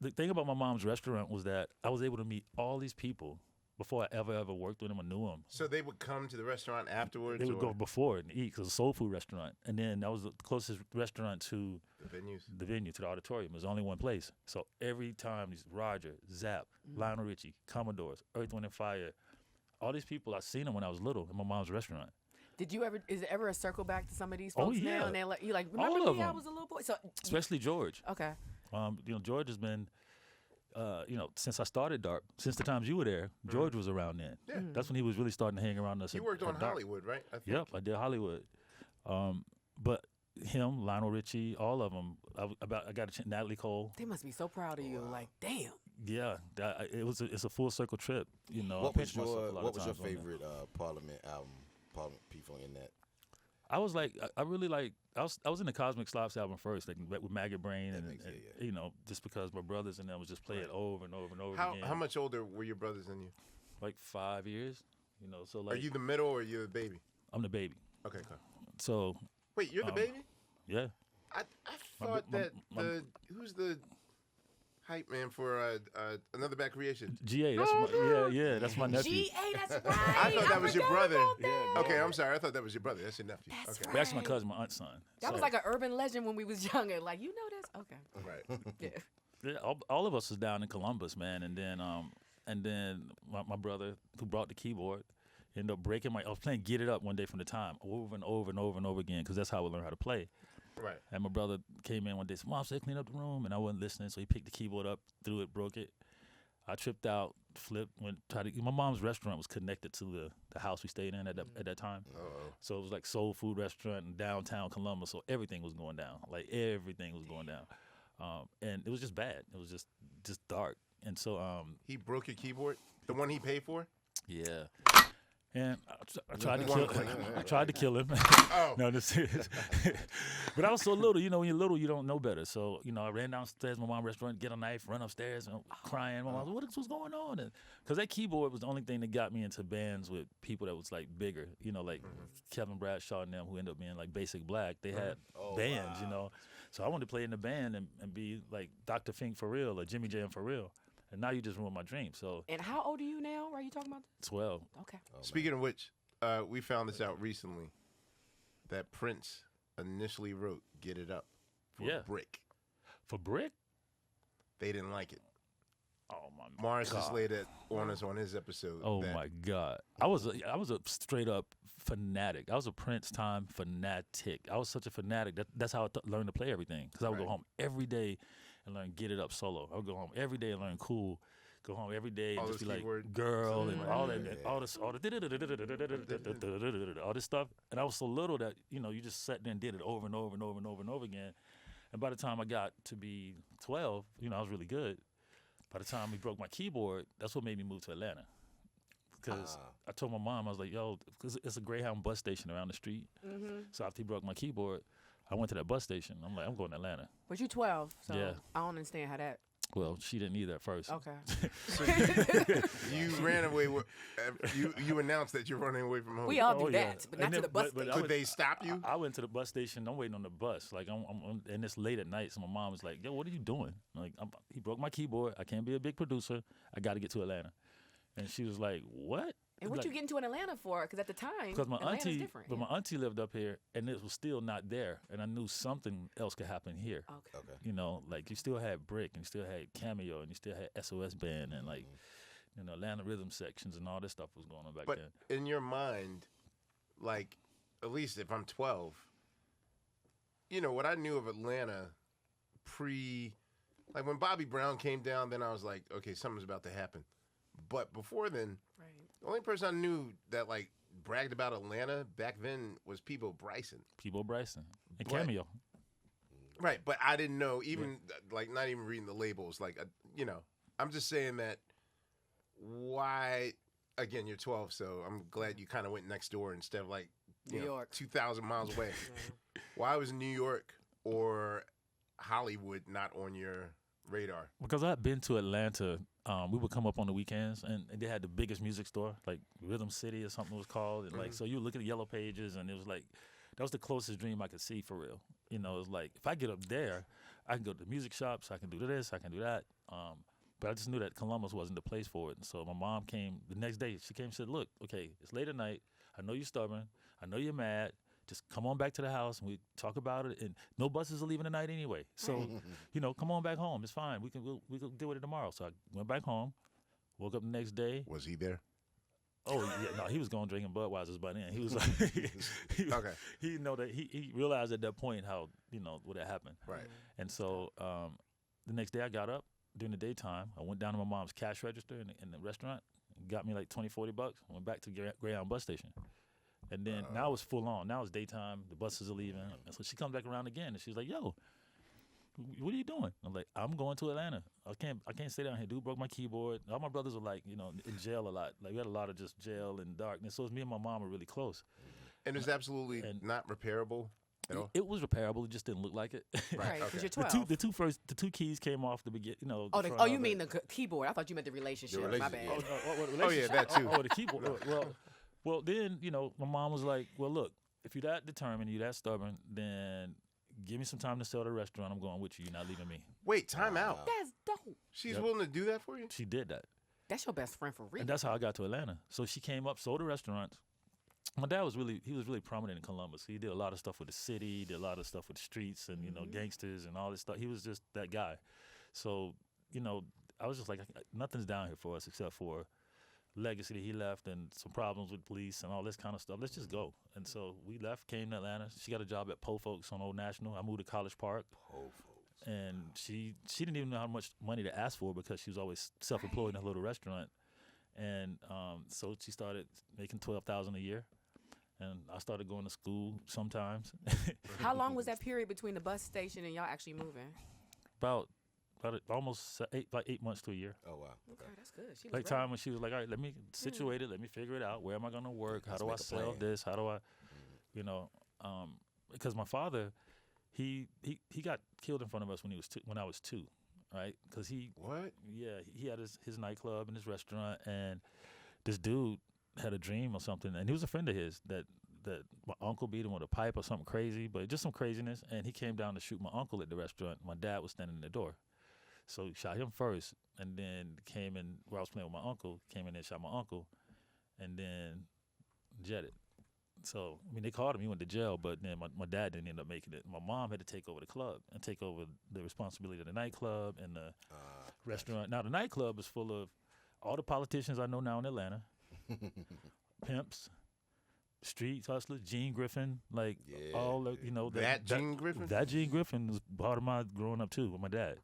the thing about my mom's restaurant was that I was able to meet all these people before I ever worked with them or knew them. So they would come to the restaurant afterwards? They would or go before and eat because it was a soul food restaurant. And then that was the closest restaurant to the venues? the venue, to the auditorium. There's only one place. So every time these Roger, Zapp, Lionel Richie, Commodores, Earth, Wind and Fire, all these people, I seen them when I was little in my mom's restaurant. Did you ever? Is it ever a circle back to some of these Oh, folks yeah. now? And they're like, you like remember All me? of I them. was a little boy. So Especially George. okay. George has been, since I started Dark, since the times you were there, George was around then. Yeah. That's when he was really starting to hang around us. You worked on Dark. Hollywood, right? I think. Yep, I did Hollywood. But him, Lionel Richie, all of them. I got a chance. Natalie Cole. They must be so proud of you. Like, damn. Yeah, it's a full circle trip. You know, I What pinched was myself a your lot What of was your times on that. favorite Parliament album? Parliament P-Funk in that. I was like, I really like. I was in the Cosmic Slops album first, like with Maggot Brain, and makes sense, just because my brothers and them was just play it over and over and over How again. how much older were your brothers than you? Like 5 years. So like Are you the middle or are you the baby? I'm the baby. Okay, cool. So Wait, you're the baby? yeah, I My thought br- my- that my- who's the hype man for Another Bad Creation? GA. That's that's my nephew. GA, that's right. I thought that was your forgot brother. about that. Okay, I'm sorry. I thought that was your brother. That's your nephew. That's okay. right. But actually, my cousin, my aunt's son. That was So, like an urban legend when we was younger. Like, you know this? Okay. Right. Yeah. yeah, all of us was down in Columbus, man, and then my brother who brought the keyboard ended up breaking I was playing Get It Up one day from the time over and over and over and over again because that's how I learned how to play. Right. And my brother came in one day, said, "Mom said clean up the room," and I wasn't listening, so he picked the keyboard up, threw it, broke it. I tripped out, flipped, my mom's restaurant was connected to the house we stayed in at that time. Uh-oh. So it was like soul food restaurant in downtown Columbus, so everything was going down. Like everything was going down. And it was just bad. It was just dark. And so He broke your keyboard? The one he paid for? yeah. And I tried to kill him. Oh. No, this is. But I was so little, when you're little, you don't know better. So, I ran downstairs to my mom's restaurant, get a knife, run upstairs, and crying. My mom was like, what's going on? Because that keyboard was the only thing that got me into bands with people that was like bigger, like Kevin Bradshaw and them, who ended up being like Basic Black. They had bands, So I wanted to play in the band and be like Dr. Fink for real or Jimmy Jam for real. And now you just ruined my dream. So And how old are you now? Are you talking about 12. this? Okay. Speaking of which, we found this out recently that Prince initially wrote Get It Up for Yeah. Brick. For Brick? They didn't like it. Oh my Morris God. just laid it on us on his episode. Oh that my God! I was a straight up fanatic. I was a Prince time fanatic. I was such a fanatic. That's how I learned to play everything. Because I would go Right. home every day and learn Get It Up solo. I would go home every day and learn Cool. Go home every day and All just be those like keywords. girl and all that, Yeah. all this stuff. And I was so little that you just sat there and did it over and over and over and over and over again. And by the time I got to be 12, I was really good. By the time he broke my keyboard, that's what made me move to Atlanta. Because I told my mom, I was like, yo, because it's a Greyhound bus station around the street. So after he broke my keyboard, I went to that bus station. I'm like, I'm going to Atlanta. But you 12, so Yeah. I don't understand how that. Well, she didn't either at first. Okay. you ran away with. You announced that you're running away from home. We all do Oh, yeah. that, but And not to then- the bus but station. I Could was- they stop you? I went to the bus station. I'm waiting on the bus. Like and it's late at night. So my mom was like, "Yo, what are you doing?" Like, he broke my keyboard. I can't be a big producer. I got to get to Atlanta. And she was like, "What?" And what Like, you getting to in Atlanta for? Because at the time, Because my Atlanta's auntie, different. but yeah. my auntie lived up here, and it was still not there. And I knew something else could happen here. Okay. Okay. Like you still had Brick, and you still had Cameo, and you still had SOS Band, and like, Atlanta rhythm sections, and all this stuff was going on back But then. in your mind, like, at least if I'm 12, what I knew of Atlanta like when Bobby Brown came down, then I was like, okay, something's about to happen. But before then, Right. the only person I knew that like bragged about Atlanta back then was Peebo Bryson. Peebo Bryson and But- Cameo. Right, but I didn't know even like not even reading the labels. Like, I'm just saying that. Why? Again, you're 12, so I'm glad you kind of went next door instead of like New York. 2,000 miles away. Why was New York or Hollywood not on your radar? Because I've been to Atlanta, we would come up on the weekends, and they had the biggest music store, like Rhythm City or something it was called. And like, so you look at the Yellow Pages, and it was like, that was the closest dream I could see for real. It was like, if I get up there, I can go to the music shops, I can do this, I can do that. But I just knew that Columbus wasn't the place for it. And so my mom came the next day. She came and said, look, okay, it's late at night. I know you're stubborn. I know you're mad. Just come on back to the house and we talk about it. And no buses are leaving tonight anyway. So, come on back home. It's fine. We can deal with it tomorrow. So I went back home, woke up the next day. Was he there? Oh yeah, no, he was going drinking Budweisers by then. He was like, Okay. He know that he realized at that point how what had happened. Right. And so the next day I got up during the daytime. I went down to my mom's cash register in the restaurant, got me like $20-$40. Went back to Greyhound bus station, and then now it's full on. Now it's daytime. The buses are leaving, and so she comes back around again, and she's like, "Yo, what are you doing?" I'm like, "I'm going to Atlanta. I can't stay down here. Dude broke my keyboard. All my brothers were like, in jail a lot. Like we had a lot of just jail and darkness. So it's me and my mom were really close. And it's absolutely not repairable at all. It was repairable. It just didn't look like it. Right, because okay. you're 12. The two keys came off the beginning. You mean the keyboard? I thought you meant the relationship. The My relationship. bad. Oh, yeah, that too. Oh, the keyboard. Well, then my mom was like, "Well, look, if you're that determined, you're that stubborn, then give me some time to sell the restaurant. I'm going with you. You're not leaving me." Wait, time out. That's dope. She's willing to do that for you? She did that, That's your best friend for real. and that's how I got to Atlanta. So she came up, sold the restaurants. My dad was really prominent in Columbus. He did a lot of stuff with the city, he did a lot of stuff with the streets and gangsters and all this stuff. He was just that guy. So I was just like, nothing's down here for us except for legacy that he left and some problems with police and all this kind of stuff. Let's just go. And so we left, came to Atlanta. She got a job at Po Folks on Old National. I moved to College Park. And she didn't even know how much money to ask for because she was always self-employed in a little restaurant. And so she started making $12,000 a year. And I started going to school sometimes. How long was that period between the bus station and y'all actually moving? About almost 8 months to a year. Oh wow. Okay, that's good. She was Like ready. time when she was like, all right, let me situate it. Let me figure it out. Where am I going to work? How Let's do I make a sell plan. this? How do I, because my father, he got killed in front of us when I was 2, right? Because What? he had his nightclub and his restaurant, and this dude had a dream or something, and he was a friend of his that my uncle beat him with a pipe or something crazy, but just some craziness, and he came down to shoot my uncle at the restaurant. My dad was standing in the door. So he shot him first, and then came in where I was playing with my uncle, came in and shot my uncle, and then jetted. So, they called him, he went to jail, but then my dad didn't end up making it. My mom had to take over the club and take over the responsibility of the nightclub and the restaurant. Now, the nightclub is full of all the politicians I know now in Atlanta, pimps, street hustlers, Gene Griffin, That Gene Griffin? That Gene Griffin was part of my growing up too with my dad.